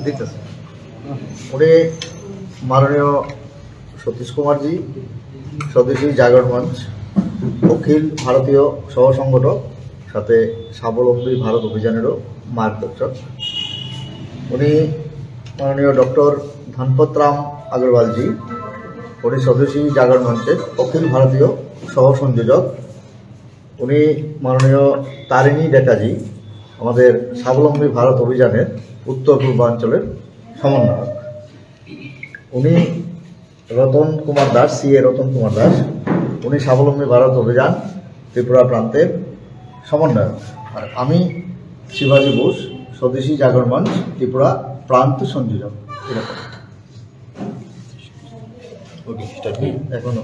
দিতেছে উনি মাননীয় সতীশ কুমার জি, স্বদেশী জাগরণ মঞ্চ, অখিল ভারতীয় সহ সংগঠক, সাথে স্বাবলম্বী ভারত অভিযানেরও মার্গদর্শক। উনি মাননীয় ডক্টর ধনপত রাম আগরওয়াল জি, উনি স্বদেশী জাগরণ মঞ্চের অখিল ভারতীয় সহ সংযোজক। উনি মাননীয় তারিণী ডেকাজি, আমাদের স্বাবলম্বী ভারত অভিযানের উত্তর পূর্বাঞ্চলের সমন্বয়ক। উনি রতন কুমার দাস, সিএ রতন কুমার দাস, উনি স্বাবলম্বী ভারত অভিযান ত্রিপুরা প্রান্তের সমন্বয়ক। আর আমি শিবাজি বোস, স্বদেশী জাগরণ মঞ্চ ত্রিপুরা প্রান্ত সংযোজক। এরকম এখনো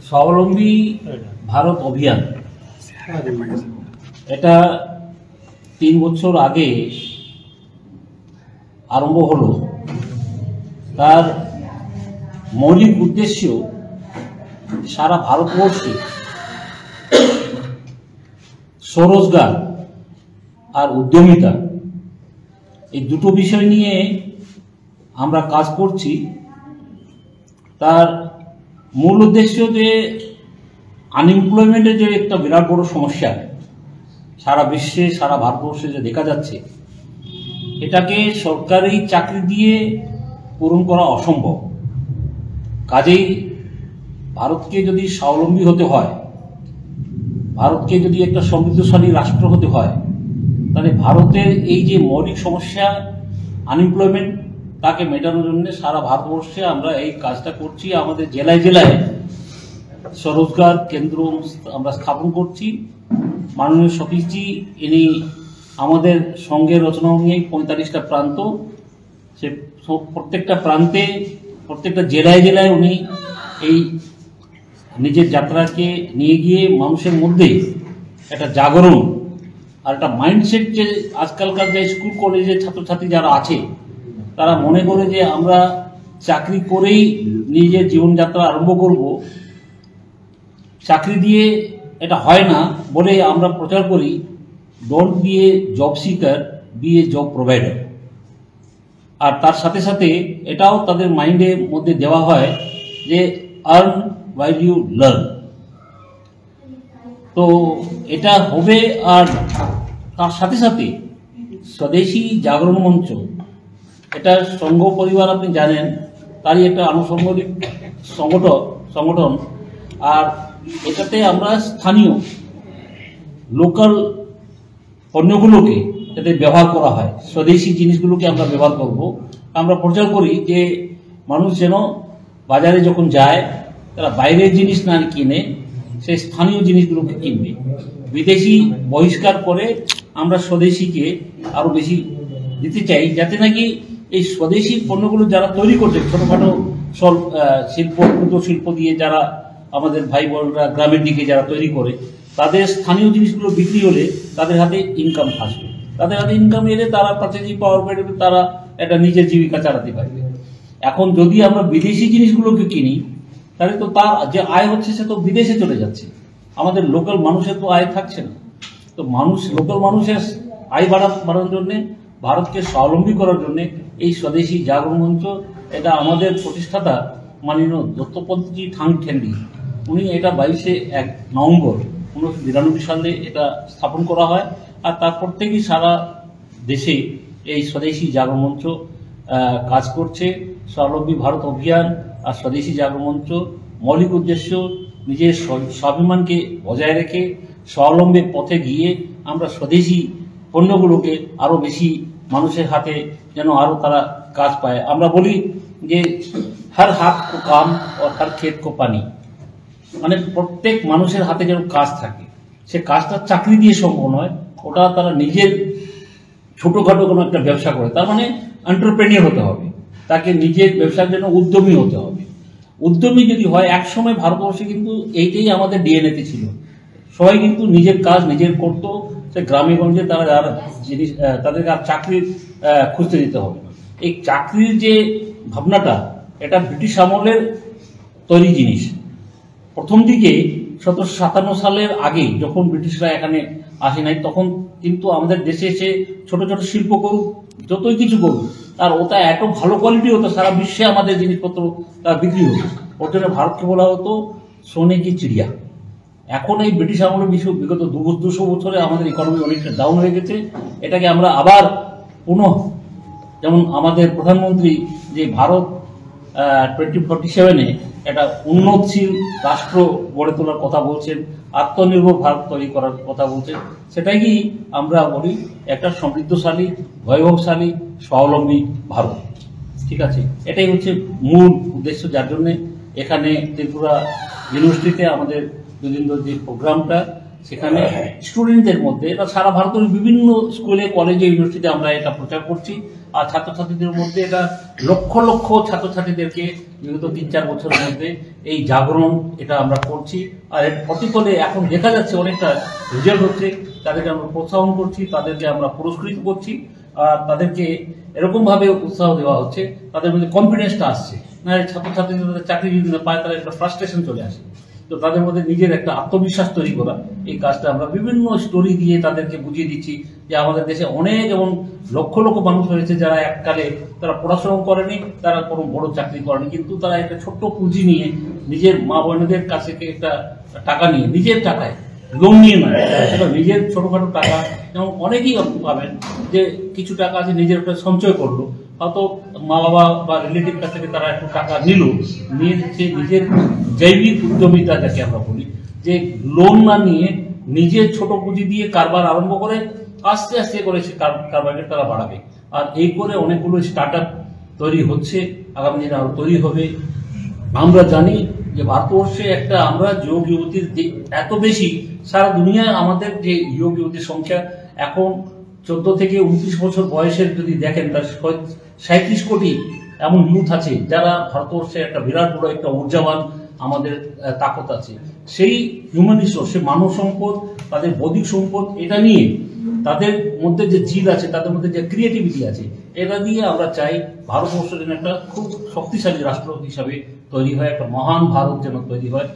স্বাবলম্বী ভারত অভিযান এটা 3 বছর আগে আরম্ভ হলো। তার মৌলিক উদ্দেশ্য সারা ভারতবর্ষে স্বরোজগার আর উদ্যমিতা, এই দুটো বিষয় নিয়ে আমরা কাজ করছি। তার মূল উদ্দেশ্য যে আনএমপ্লয়মেন্টের যে একটা বিরাট বড় সমস্যা সারা বিশ্বে, সারা ভারতবর্ষে যে দেখা যাচ্ছে, এটাকে সরকারি চাকরি দিয়ে পূরণ করা অসম্ভব। কাজেই ভারতকে যদি স্বাবলম্বী হতে হয়, ভারতকে যদি একটা সমৃদ্ধশালী রাষ্ট্র হতে হয়, তাহলে ভারতের এই যে মৌলিক সমস্যা আনএমপ্লয়মেন্ট, তাকে মেটানোর জন্য সারা ভারতবর্ষে আমরা এই কাজটা করছি। আমাদের জেলায় জেলায় স্বরোজগার কেন্দ্র আমরা স্থাপন করছি। মাননীয় সতীশজি ইনি আমাদের সঙ্গে রচনা নিয়ে 45টা প্রান্ত, সে প্রত্যেকটা প্রান্তে, প্রত্যেকটা জেলায় জেলায় উনি এই নিজের যাত্রাকে নিয়ে গিয়ে মানুষের মধ্যে একটা জাগরণ আর একটা মাইন্ডসেট, যে আজকালকার যে স্কুল কলেজের ছাত্রছাত্রী যারা আছে তারা মনে করে যে আমরা চাকরি করেই নিজের জীবনযাত্রা আরম্ভ করব, চাকরি দিয়ে এটা হয় না বলে আমরা প্রচার করি don't be a job seeker, be a job provider. আর তার সাথে সাথে এটাও তাদের মাইন্ডের মধ্যে দেওয়া হয় যে আর্ন while you learn। তো এটা হবে। আর তার সাথে সাথে স্বদেশী জাগরণ মঞ্চ, এটা সংঘ পরিবার আপনি জানেন, তারই একটা আনুষঙ্গিক সংগঠন। আর এটাতে আমরা স্থানীয় লোকাল পণ্যগুলোকে যাতে ব্যবহার করা হয়, স্বদেশী জিনিসগুলোকে আমরা ব্যবহার করব। আমরা প্রচার করি যে মানুষ যেন বাজারে যখন যায় তারা বাইরের জিনিস না কিনে সেই স্থানীয় জিনিসগুলোকে কিনবে। বিদেশি বহিষ্কার করে আমরা স্বদেশীকে আরো বেশি দিতে চাই, যাতে নাকি এই স্বদেশী পণ্যগুলো যারা তৈরি করছে, ছোটখাটো শিল্প, ক্ষুদ্র শিল্প দিয়ে যারা আমাদের ভাই বোনরা গ্রামের দিকে যারা তৈরি করে, তাদের স্থানীয় জিনিসগুলো বিক্রি হলে তাদের হাতে ইনকাম আসবে। তাদের হাতে ইনকাম এলে তারা পার্চেজিং পাওয়ার পেলে তারা একটা নিজের জীবিকা চালাতে পারবে। এখন যদি আমরা বিদেশি জিনিসগুলোকে কিনি, তাহলে তো তার যে আয় হচ্ছে সে তো বিদেশে চলে যাচ্ছে, আমাদের লোকাল মানুষের তো আয় থাকছে না। তো লোকাল মানুষের আয় বাড়ানোর জন্য, ভারতকে স্বাবলম্বী করার জন্য এই স্বদেশী জাগরণ মঞ্চ, এটা আমাদের প্রতিষ্ঠাতা মাননীয় দত্তপন্থী ঠাংঠেন্ডি, উনি এটা 22 নভেম্বর 1992 সালে এটা স্থাপন করা হয়। আর তারপর থেকেই সারা দেশে এই স্বদেশী জাগরণ মঞ্চ কাজ করছে। স্বাবলম্বী ভারত অভিযান আর স্বদেশী জাগরণ মঞ্চ মৌলিক উদ্দেশ্য নিজের স্বাভিমানকে বজায় রেখে স্বাবলম্বীর পথে গিয়ে আমরা স্বদেশী পণ্যগুলোকে আরো বেশি মানুষের হাতে যেন আরো তারা কাজ পায়। আমরা বলি যে হর হাত কো কাম আর হর ক্ষেত কো পানি, মানে প্রত্যেক মানুষের হাতে যেন কাজ থাকে। সে কাজটা চাকরি দিয়ে সম্ভব নয়, ওটা তারা নিজের ছোটখাটো কোনো একটা ব্যবসা করে, তার মানে এন্টারপ্রেনিয়র হতে হবে, তাকে নিজের ব্যবসার জন্য উদ্যমী হতে হবে। উদ্যমী যদি হয়, একসময় ভারতবর্ষে কিন্তু এইটাই আমাদের ডিএনএতে ছিল, সবাই কিন্তু নিজের কাজ নিজের করতো। সে গ্রামে গঞ্জে তারা আর জিনিস, তাদেরকে আর চাকরি খুঁজতে দিতে হবে না। এই চাকরির যে ভাবনাটা, এটা ব্রিটিশ আমলের তৈরি জিনিস। প্রথম দিকে 1757 সালের আগে যখন ব্রিটিশরা এখানে আসে নাই, তখন কিন্তু আমাদের দেশে এসে ছোট ছোট শিল্প করুক, যতই কিছু করুক, আর ওটা এত ভালো কোয়ালিটি হতো, সারা বিশ্বে আমাদের জিনিসপত্র তার বিক্রি হতো। ওর জন্য ভারতকে বলা হতো সোনে কি চিড়িয়া। এখন এই ব্রিটিশ আমলের বিগত 200 বছরে আমাদের ইকোনমি অনেকটা ডাউন হয়ে গেছে। এটাকে আমরা আবার পুনঃ, যেমন আমাদের প্রধানমন্ত্রী যে ভারত 2047-এ একটা উন্নতশীল রাষ্ট্র গড়ে তোলার কথা বলছেন, আত্মনির্ভর ভারত তৈরি করার কথা বলছেন, সেটাই কি আমরা বলি একটা সমৃদ্ধশালী, বৈভবশালী, স্বাবলম্বী ভারত। ঠিক আছে, এটাই হচ্ছে মূল উদ্দেশ্য, যার জন্যে এখানে ত্রিপুরা ইউনিভার্সিটিতে আমাদের দুদিন যে প্রোগ্রামটা, সেখানে স্টুডেন্টদের মধ্যে, এটা সারা ভারতের বিভিন্ন স্কুলে, কলেজে, ইউনিভার্সিটিতে আমরা এটা প্রচার করছি। আর ছাত্রছাত্রীদের মধ্যে এটা লক্ষ লক্ষ ছাত্রছাত্রীদেরকে বিগত 3-4 বছরের মধ্যে এই জাগরণ এটা আমরা করছি। আর এর প্রতিফলে এখন দেখা যাচ্ছে অনেকটা রেজাল্ট হচ্ছে। তাদেরকে আমরা প্রোৎসাহন করছি, তাদেরকে আমরা পুরস্কৃত করছি, আর তাদেরকে এরকমভাবে উৎসাহ দেওয়া হচ্ছে, তাদের মধ্যে কনফিডেন্সটা আসছে। না, ছাত্রছাত্রীদের চাকরি যদি না পায়, তারা একটা ফ্রাস্ট্রেশন চলে আসে। তো তাদের মধ্যে নিজের একটা আত্মবিশ্বাস তৈরি করা, এই কাজটা আমরা বিভিন্ন স্টোরি দিয়ে তাদেরকে বুঝিয়ে দিচ্ছি যে আমাদের দেশে অনেক এমন লক্ষ লক্ষ মানুষ হয়েছে যারা এককালে তারা পড়াশোনা করেনি, তারা কোনো বড় চাকরি করেনি, কিন্তু তারা একটা ছোট্ট পুঁজি নিয়ে নিজের মা বোনদের কাছে একটা টাকা নিয়ে, নিজের টাকায়, লোন নিয়ে নয়, সেটা নিজের ছোটখাটো টাকা, যেমন অনেকেই পাবেন যে কিছু টাকা আছে নিজের একটা সঞ্চয় করলো, হয়তো মা বাবা বা রিলেটিভ কাছ থেকে তারা একটু টাকা নিল, নিয়ে নিজের জৈবিক উদ্যমিতা যাকে আমরা বলি, যে লোন না নিয়ে নিজের ছোট পুঁজি দিয়ে কারবার আরম্ভ করে আস্তে আস্তে করে সে কারবারকে তারা বাড়াবে। আর এই করে অনেকগুলো স্টার্ট আপ তৈরি হচ্ছে, আগামী দিনে আরো তৈরি হবে। আমরা জানি যে ভারতবর্ষে একটা আমরা যুবক যুবতীর এত বেশি, সারা দুনিয়ায় আমাদের যে যুবক যুবতীর সংখ্যা এখন 14 থেকে 29 বছর বয়সের যদি দেখেন, তার 37 কোটি এমন ইউথ আছে যারা ভারতবর্ষে একটা বিরাট বড় একটা ঊর্জাবান আমাদের তাকত আছে। সেই হিউম্যান রিসোর্স, সে মানব সম্পদ, তাদের বৌদ্ধিক সম্পদ, এটা নিয়ে তাদের মধ্যে যে জিদ আছে, তাদের মধ্যে যে ক্রিয়েটিভিটি আছে, এটা দিয়ে আমরা চাই ভারতবর্ষ যেন একটা খুব শক্তিশালী রাষ্ট্র হিসাবে তৈরি হয়, একটা মহান ভারত যেন তৈরি হয়,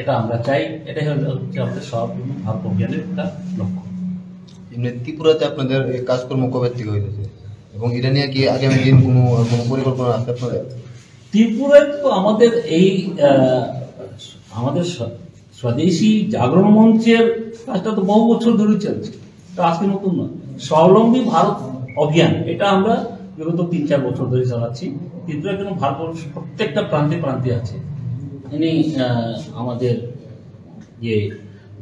এটা আমরা চাই। এটাই হচ্ছে আমাদের সব ভারত অভিযানের একটা লক্ষ্য। এমনি ত্রিপুরাতে আপনাদের এই কাজকর্ম কবে থেকে হইতেছে, এবং এটা নিয়ে কি আগামী দিন কোনো পরিকল্পনা আছে আপনাদের? ত্রিপুরায় তো আমাদের এই আমাদের স্বদেশী জাগরণ মঞ্চের কাজটা তো বহু বছর ধরে চলছে, তো আজকে নতুন নয়। স্বাবলম্বী ভারত অভিযান, এটা আমরা বিগত 3-4 বছর ধরে চালাচ্ছি। ত্রিপুরা কিন্তু ভারতবর্ষের প্রত্যেকটা প্রান্তে প্রান্তে আছে। ইনি আমাদের যে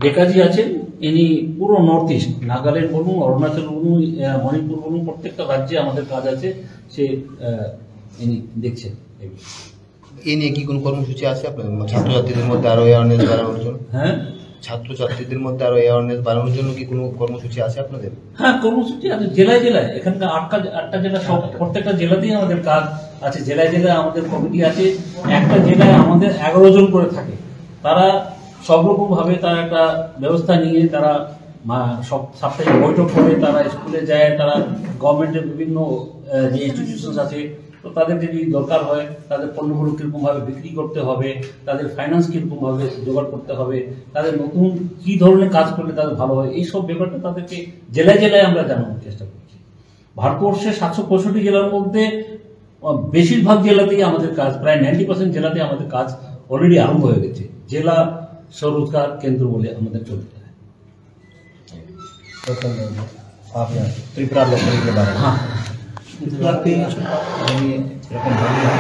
ডেকাজি আছেন, ইনি পুরো নর্থ ইস্ট, নাগাল্যান্ড বলুন, অরুণাচল বলুন, মণিপুর বলুন, প্রত্যেকটা রাজ্যে আমাদের কাজ আছে, সে ইনি দেখছেন। এই নিয়ে কি কোনো কর্মসূচি আছে আপনাদের ছাত্রছাত্রীদের মধ্যে আরো অ্যাওয়ারনেস বাড়ানোর জন্য? হ্যাঁ, ছাত্রছাত্রীদের মধ্যে আরো অ্যাওয়ারনেস বাড়ানোর জন্য কি কোনো কর্মসূচি আছে আপনাদের? হ্যাঁ, কর্মসূচি আছে জেলায় জেলায়। এখানকার 8টা জেলা, সব প্রত্যেকটা জেলাতেই আমাদের কাজ আছে। জেলায় জেলায় আমাদের কমিটি আছে। একটা জেলায় আমাদের 11 জন করে থাকে। তারা সব রকম ভাবে তারা একটা ব্যবস্থা নিয়ে তারা সব সাপ্তাহিক বৈঠক করে, তারা স্কুলে যায়, তারা গভর্নমেন্টের বিভিন্ন যে ইনস্টিটিউশন আছে, তো তাদের যদি দরকার হয়, তাদের পণ্যগুলো কীরকমভাবে বিক্রি করতে হবে, তাদের ফাইন্যান্স কীরকমভাবে জোগাড় করতে হবে, তাদের নতুন কী ধরনের কাজ করলে তাদের ভালো হয়, এইসব ব্যাপারটা তাদেরকে জেলায় জেলায় আমরা জানানোর চেষ্টা করছি। ভারতবর্ষের 765 জেলার মধ্যে বেশিরভাগ জেলাতেই আমাদের কাজ, প্রায় 90% জেলাতে আমাদের কাজ অলরেডি আরম্ভ হয়ে গেছে। জেলা স্বরোজগার কেন্দ্র বলে আমাদের চলতে হয়। त्रिपुरा लोकरी के बारे में ত্রিপুরাতে আমি এরকম ভাবলাম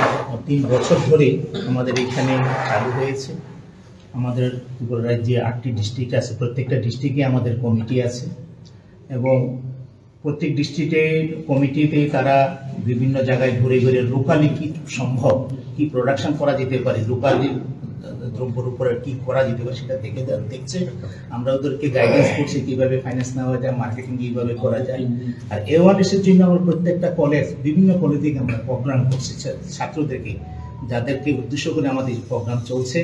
3 বছর ধরে আমাদের এখানে চালু হয়েছে। আমাদের ত্রিপুরা রাজ্যে 8টি ডিস্ট্রিক্ট আছে, প্রত্যেকটা ডিস্ট্রিক্টে আমাদের কমিটি আছে, এবং প্রত্যেক ডিস্ট্রিক্টের কমিটিতে তারা বিভিন্ন জায়গায় ঘুরে ঘুরে লোকালি কি সম্ভব, কি প্রোডাকশন করা যেতে পারে, লোকালি দ্রব্যের উপরে কি করা যেতে পারে সেটা দেখছে। আমরা ওদেরকে গাইডেন্স করছি কিভাবে ফাইন্যান্স নেওয়া যায়, মার্কেটিং কিভাবে করা যায়। আর অ্যাওয়ারনেসের জন্য আমরা প্রত্যেকটা কলেজ, বিভিন্ন কলেজ থেকে আমরা প্রোগ্রাম করছি ছাত্রদেরকে, যাদেরকে উদ্দেশ্য করে আমাদের প্রোগ্রাম চলছে।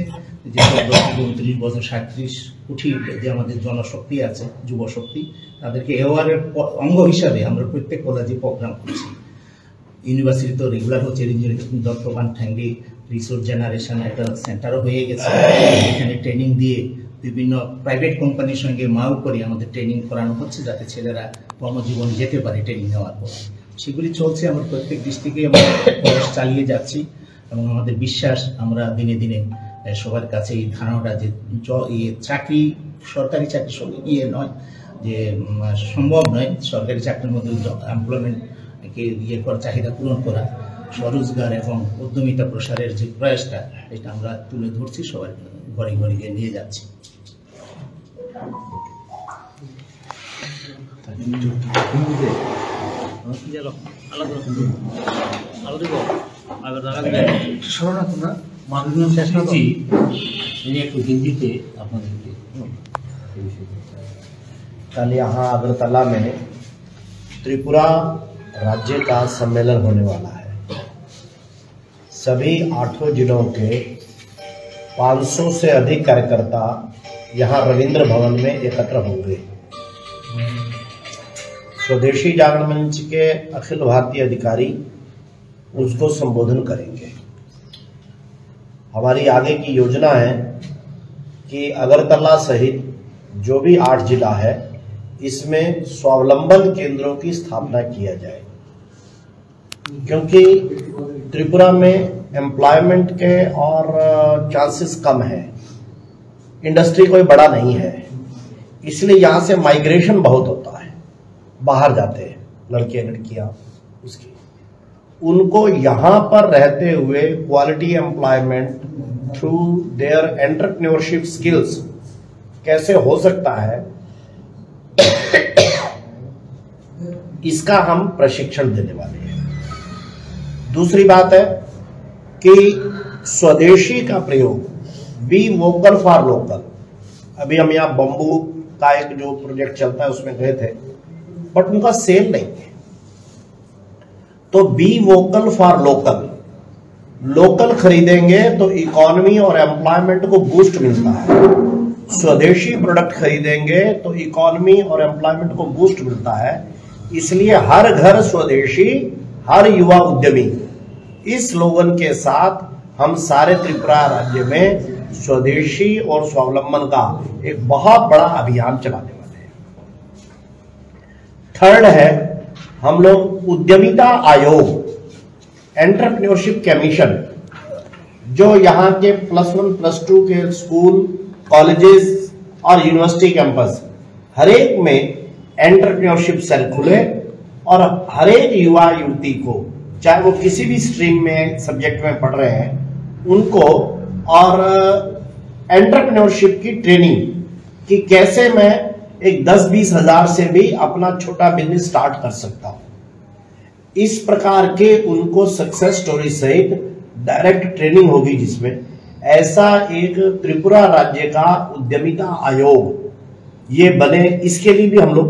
যে 29 বছর 37 কোটি যে আমাদের জনশক্তি আছে, যুব শক্তি, তাদেরকে অ্যাওয়ারের অঙ্গ হিসাবে আমরা প্রত্যেক কলেজে প্রোগ্রাম করছি। ইউনিভার্সিটি তো রেগুলার হচ্ছে, দত্তবান ঠ্যাঙ্গি রিসোর্স জেনারেশন একটা সেন্টারও হয়ে গেছে, এখানে ট্রেনিং দিয়ে বিভিন্ন প্রাইভেট কোম্পানির সঙ্গে মাউ করে আমাদের ট্রেনিং করানো হচ্ছে, যাতে ছেলেরা কর্মজীবন যেতে পারে ট্রেনিং নেওয়ার পর। সেগুলি চলছে, আমরা প্রত্যেক ডিস্ট্রিক্টে আমরা প্রয়াস চালিয়ে যাচ্ছি এবং আমাদের বিশ্বাস আমরা দিনে দিনে সবার কাছে এই ধারণাটা যে চাকরি, সরকারি চাকরি নয় যে সম্ভব নয়, সরকারি চাকরির মধ্যে এমপ্লয়মেন্টকে করার চাহিদা পূরণ করা, স্বরোজগার এবং উদ্যমিতা প্রসারের যে প্রয়াসটা, এটা আমরা তুলে ধরছি, সবার ঘরে ঘরে গিয়ে নিয়ে যাচ্ছি। कल यहाँ अगरतला में त्रिपुरा राज्य का सम्मेलन होने वाला है। सभी 8 जिलों के 500 से अधिक कार्यकर्ता यहाँ रविंद्र भवन में एकत्र होंगे। स्वदेशी जागरण मंच के अखिल भारतीय अधिकारी उसको संबोधन करेंगे। हमारी आगे की योजना है कि अगरतला सहित जो भी 8 जिला है, इसमें स्वावलंबन केंद्रों की स्थापना किया जाए, क्योंकि त्रिपुरा में एम्प्लॉयमेंट के और चांसेस कम है, इंडस्ट्री कोई बड़ा नहीं है, इसलिए यहाँ से माइग्रेशन बहुत होता है, बाहर जाते हैं लड़के लड़कियाँ उसकी। उनको यहाँ पर रहते हुए quality employment through their entrepreneurship skills कैसे हो सकता है, इसका हम प्रशिक्षण देने वाले हैं। दूसरी बात है कि स्वदेशी का प्रयोग, बी वोकल फॉर लोकल। अभी हम यहाँ बम्बू का एक जो प्रोजेक्ट चलता है उसमें गए थे, बट उनका सेल नहीं है। तो be vocal for local, local खरीदेंगे तो इकोनॉमी और एम्प्लॉयमेंट को बूस्ट मिलता है, स्वदेशी प्रोडक्ट खरीदेंगे तो इकोनॉमी और एम्प्लॉयमेंट को बूस्ट मिलता है। इसलिए हर घर स्वदेशी, हर युवा उद्यमी, इस स्लोगन के साथ हम सारे त्रिपुरा राज्य में स्वदेशी और स्वावलंबन का एक बहुत बड़ा अभियान चलाने वाले हैं। थर्ड है, हम लोग उद्यमिता आयोग, एंटरप्रेन्योरशिप कमीशन, जो यहाँ के +1 +2 के स्कूल, कॉलेजेस और यूनिवर्सिटी कैंपस हर एक में एंटरप्रेन्योरशिप सेल खुले और हर एक युवा युवती को, चाहे वो किसी भी स्ट्रीम में सब्जेक्ट में पढ़ रहे हैं, उनको और एंटरप्रेन्योरशिप की ट्रेनिंग कि कैसे मैं एक 10-20 हजार से भी अपना छोटा बिजनेस स्टार्ट कर सकता हूं। इस प्रकार के उनको सक्सेस स्टोरी सहित डायरेक्ट ट्रेनिंग होगी, जिसमें ऐसा एक त्रिपुरा राज्य का उद्यमिता आयोग ये बने, इसके लिए भी हम लोग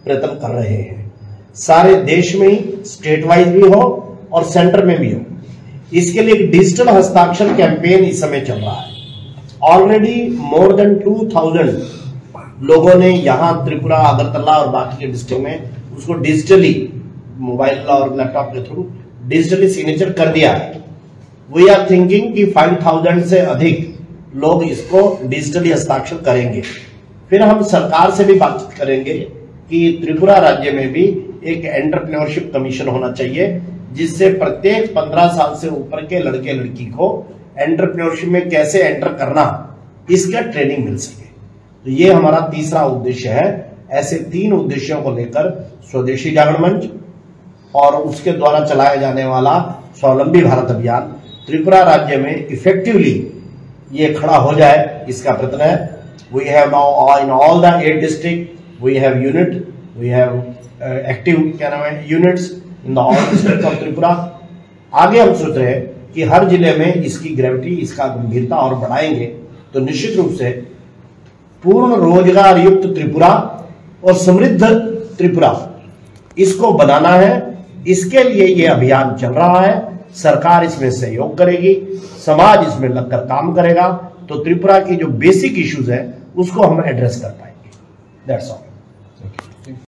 प्रयत्न कर रहे हैं। सारे देश में ही, स्टेट वाइज भी हो और सेंटर में भी हो। इसके लिए एक डिजिटल हस्ताक्षर कैंपेन इस समय चल रहा है। ऑलरेडी मोर देन 2000 लोगों ने यहाँ त्रिपुरा, अगरतला और बाकी के डिस्ट्रिक्ट में उसको डिजिटली मोबाइल और लैपटॉप के थ्रू डिजिटली सिग्नेचर कर दिया है। वी आर थिंकिंग कि 5000 से अधिक लोग इसको डिजिटली हस्ताक्षर करेंगे। फिर हम सरकार से भी बातचीत करेंगे कि त्रिपुरा राज्य में भी एक एंटरप्रेन्योरशिप कमीशन होना चाहिए, जिससे प्रत्येक 15 साल से ऊपर के लड़के लड़की को एंटरप्रेन्योरशिप में कैसे एंटर करना, इसका ट्रेनिंग मिल सके। तो ये हमारा तीसरा उद्देश्य है। ऐसे 3 उद्देश्यों को लेकर स्वदेशी जागरण मंच और उसके द्वारा चलाया जाने वाला स्वावलंबी भारत अभियान त्रिपुरा राज्य में इफेक्टिवली ये खड़ा हो जाए, इसका प्रयत्न है। We have now in all the 8 district we have unit, we have active units in the all district of Tripura. आगे हम सोच रहे हैं कि हर जिले में इसकी ग्रेविटी, इसका गंभीरता और बढ़ाएंगे तो निश्चित रूप से पूर्ण रोजगार युक्त त्रिपुरा और समृद्ध त्रिपुरा इसको बनाना है। इसके लिए ये अभियान चल रहा है। सरकार इसमें सहयोग करेगी, समाज इसमें लगकर काम करेगा, तो त्रिपुरा की जो बेसिक इश्यूज है उसको हम एड्रेस कर पाएंगे। That's all.